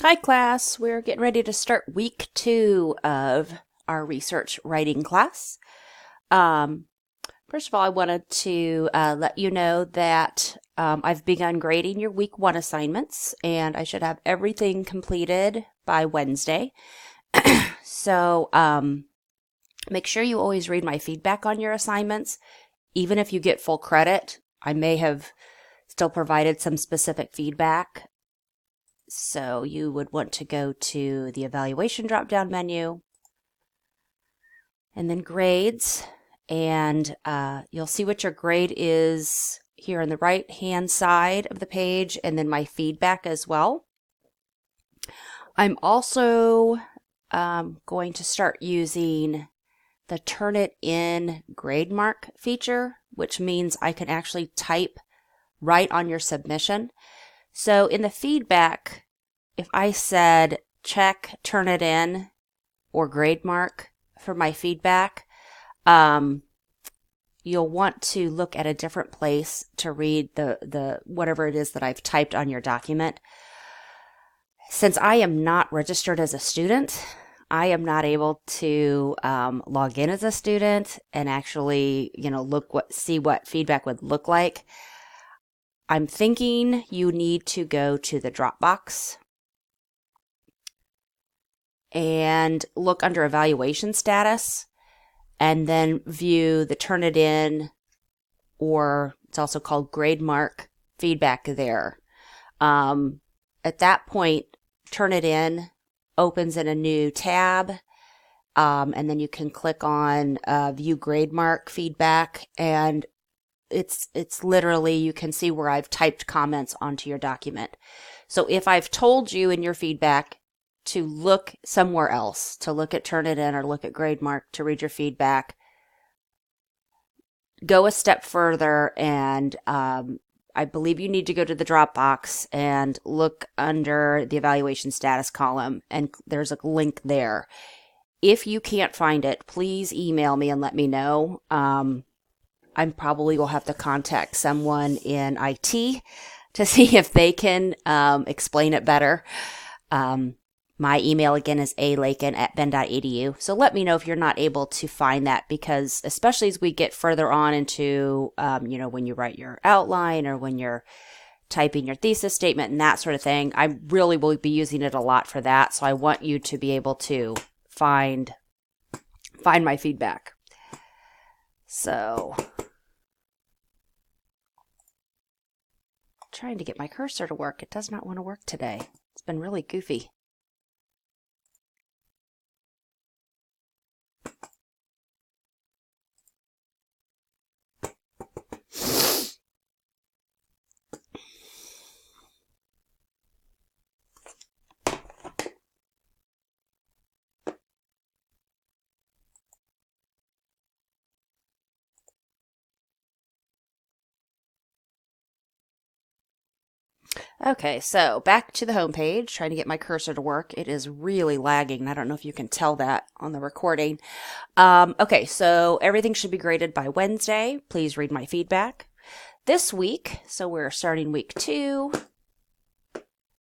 Hi class, we're getting ready to start week 2 of our research writing class. First of all, I wanted to let you know that I've begun grading your week 1 assignments and I should have everything completed by Wednesday. So make sure you always read my feedback on your assignments. Even if you get full credit, I may have still provided some specific feedback. So you would want to go to the evaluation drop-down menu and then grades, and you'll see what your grade is here on the right hand side of the page, and then my feedback as well. I'm also going to start using the Turnitin grade mark feature, which means I can actually type right on your submission. So in the feedback, if I said check Turnitin or grade mark for my feedback, you'll want to look at a different place to read the whatever it is that I've typed on your document. Since I am not registered as a student, I am not able to log in as a student and actually, see what feedback would look like. I'm thinking you need to go to the Dropbox and look under evaluation status and then view the Turnitin, or it's also called grade mark feedback there. At that point, Turnitin opens in a new tab, and then you can click on view grade mark feedback, and it's literally, you can see where I've typed comments onto your document. So if I've told you in your feedback to look somewhere else, to look at Turnitin or look at grade mark to read your feedback, go a step further, and I believe you need to go to the Dropbox and look under the evaluation status column, and there's a link there. If you can't find it, please email me and let me know. I probably will have to contact someone in IT to see if they can explain it better. My email again is alakin@ben.edu. So let me know if you're not able to find that, because especially as we get further on into, when you write your outline or when you're typing your thesis statement and that sort of thing, I really will be using it a lot for that. So I want you to be able to find my feedback. So trying to get my cursor to work. It does not want to work today. It's been really goofy. Okay, so back to the home page, trying to get my cursor to work. It is really lagging. I don't know if you can tell that on the recording. Okay, so everything should be graded by Wednesday. Please read my feedback. This week, so we're starting week 2.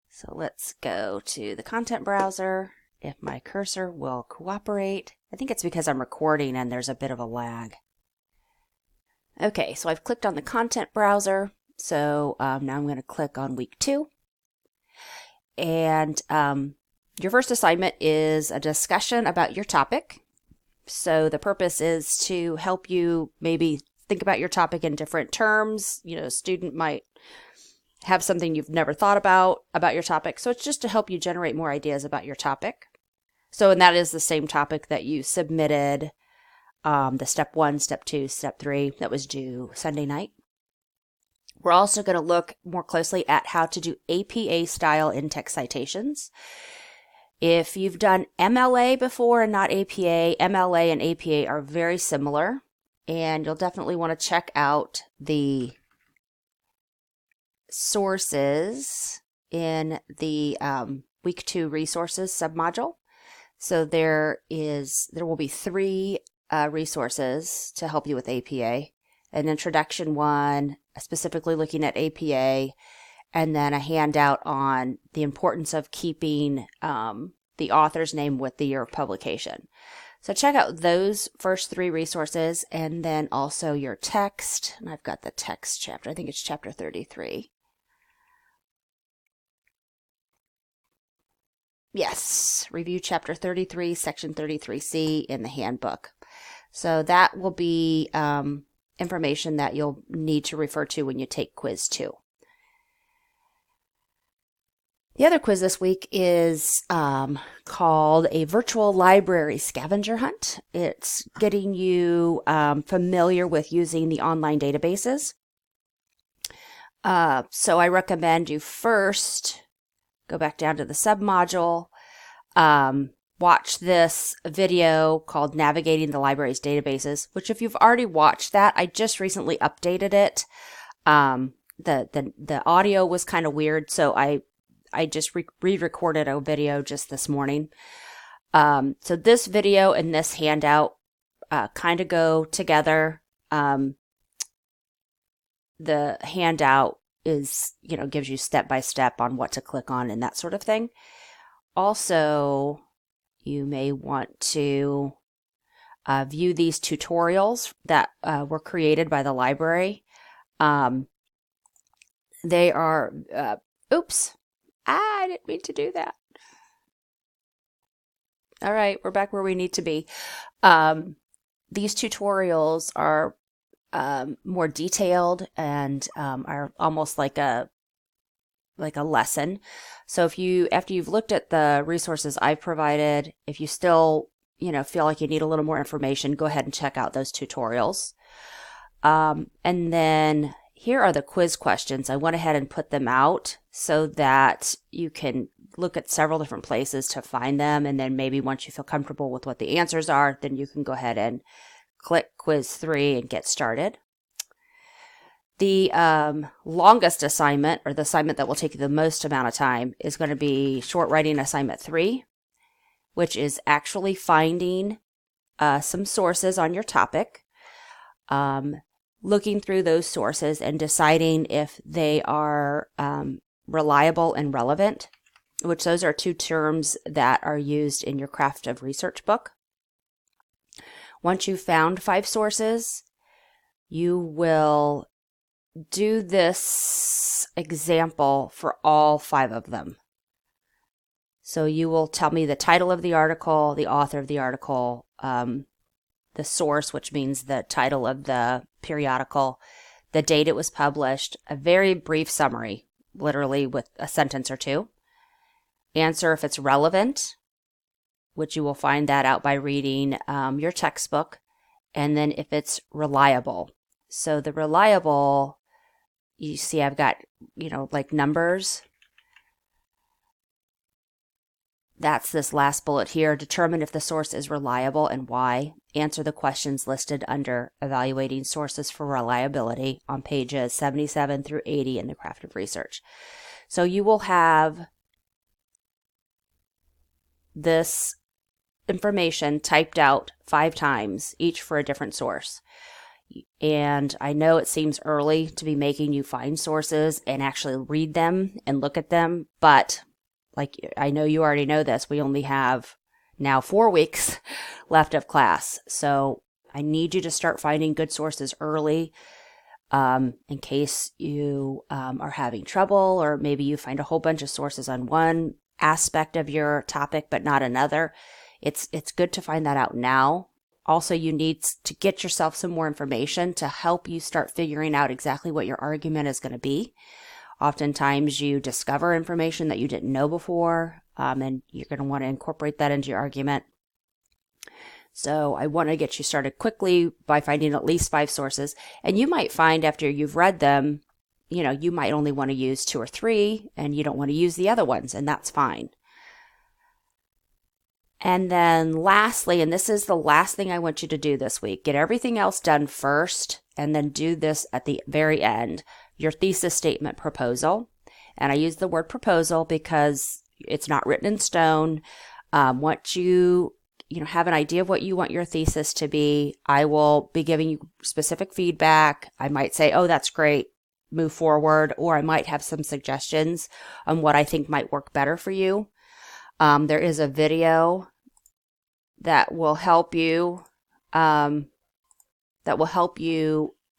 So let's go to the content browser. If my cursor will cooperate. I think it's because I'm recording and there's a bit of a lag. Okay, so I've clicked on the content browser. So now I'm going to click on week 2. And your first assignment is a discussion about your topic. So the purpose is to help you maybe think about your topic in different terms. A student might have something you've never thought about your topic. So it's just to help you generate more ideas about your topic. So, and that is the same topic that you submitted, the step 1, step 2, step 3 that was due Sunday night. We're also going to look more closely at how to do APA style in-text citations. If you've done MLA before and not APA, MLA and APA are very similar, and you'll definitely want to check out the sources in the week 2 resources submodule. So there will be 3 resources to help you with APA. An introduction one, specifically looking at APA, and then a handout on the importance of keeping the author's name with the year of publication. So check out those first 3 resources, and then also your text. And I've got the text chapter. I think it's chapter 33. Yes, review chapter 33, section 33C in the handbook. So that will be information that you'll need to refer to when you take quiz 2. The other quiz this week is called a virtual library scavenger hunt. It's getting you familiar with using the online databases. So I recommend you first go back down to the submodule, watch this video called Navigating the Library's Databases, which if you've already watched that, I just recently updated it. The audio was kind of weird, so I just re-recorded a video just this morning. So this video and this handout kind of go together. The handout is, gives you step-by-step on what to click on and that sort of thing. Also, you may want to view these tutorials that were created by the library. They are, oops, I didn't mean to do that. All right, we're back where we need to be. These tutorials are more detailed and are almost like a lesson. So after you've looked at the resources I've provided, if you still feel like you need a little more information, go ahead and check out those tutorials. And then here are the quiz questions. I went ahead and put them out so that you can look at several different places to find them, and then maybe once you feel comfortable with what the answers are, then you can go ahead and click quiz 3 and get started. The longest assignment, or the assignment that will take you the most amount of time, is going to be short writing assignment 3, which is actually finding some sources on your topic, looking through those sources and deciding if they are reliable and relevant, which those are 2 terms that are used in your Craft of Research book. Once you've found 5 sources, you will do this example for all 5 of them. So you will tell me the title of the article, the author of the article, the source, which means the title of the periodical, the date it was published, a very brief summary, literally with a sentence or 2. Answer if it's relevant, which you will find that out by reading your textbook, and then if it's reliable. So the reliable, you see I've got, like numbers. That's this last bullet here. Determine if the source is reliable and why. Answer the questions listed under Evaluating Sources for Reliability on pages 77 through 80 in the Craft of Research. So you will have this information typed out 5 times, each for a different source. And I know it seems early to be making you find sources and actually read them and look at them, but I know you already know this, we only have now 4 weeks left of class. So I need you to start finding good sources early in case you are having trouble, or maybe you find a whole bunch of sources on one aspect of your topic but not another. It's good to find that out now. Also, you need to get yourself some more information to help you start figuring out exactly what your argument is going to be. Oftentimes you discover information that you didn't know before, and you're going to want to incorporate that into your argument. So I want to get you started quickly by finding at least 5 sources. And you might find after you've read them, you might only want to use 2 or 3, and you don't want to use the other ones, and that's fine. And then lastly, and this is the last thing I want you to do this week, get everything else done first, and then do this at the very end, your thesis statement proposal. And I use the word proposal because it's not written in stone. Once you have an idea of what you want your thesis to be, I will be giving you specific feedback. I might say, oh, that's great. move forward, or I might have some suggestions on what I think might work better for you. There is a video that will help you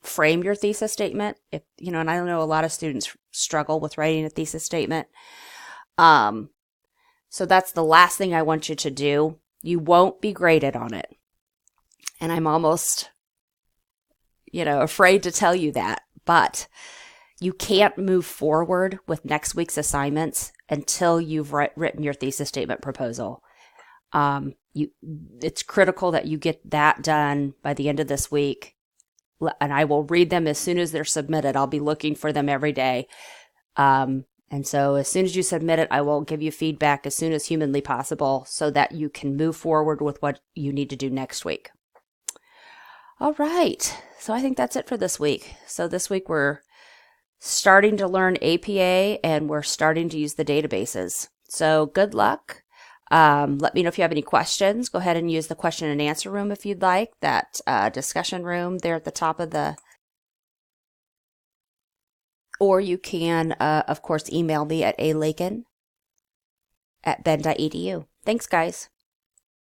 frame your thesis statement. If you know, and I know a lot of students struggle with writing a thesis statement. So that's the last thing I want you to do. You won't be graded on it. And I'm almost, afraid to tell you that, but you can't move forward with next week's assignments until you've written your thesis statement proposal. It's critical that you get that done by the end of this week. And I will read them as soon as they're submitted. I'll be looking for them every day. And so as soon as you submit it, I will give you feedback as soon as humanly possible so that you can move forward with what you need to do next week. All right. So I think that's it for this week. So this week we're starting to learn APA and we're starting to use the databases. So good luck. Let me know if you have any questions. Go ahead and use the question and answer room if you'd like, that discussion room there at the top of the, or you can, of course, email me at alakin@ben.edu. Thanks, guys.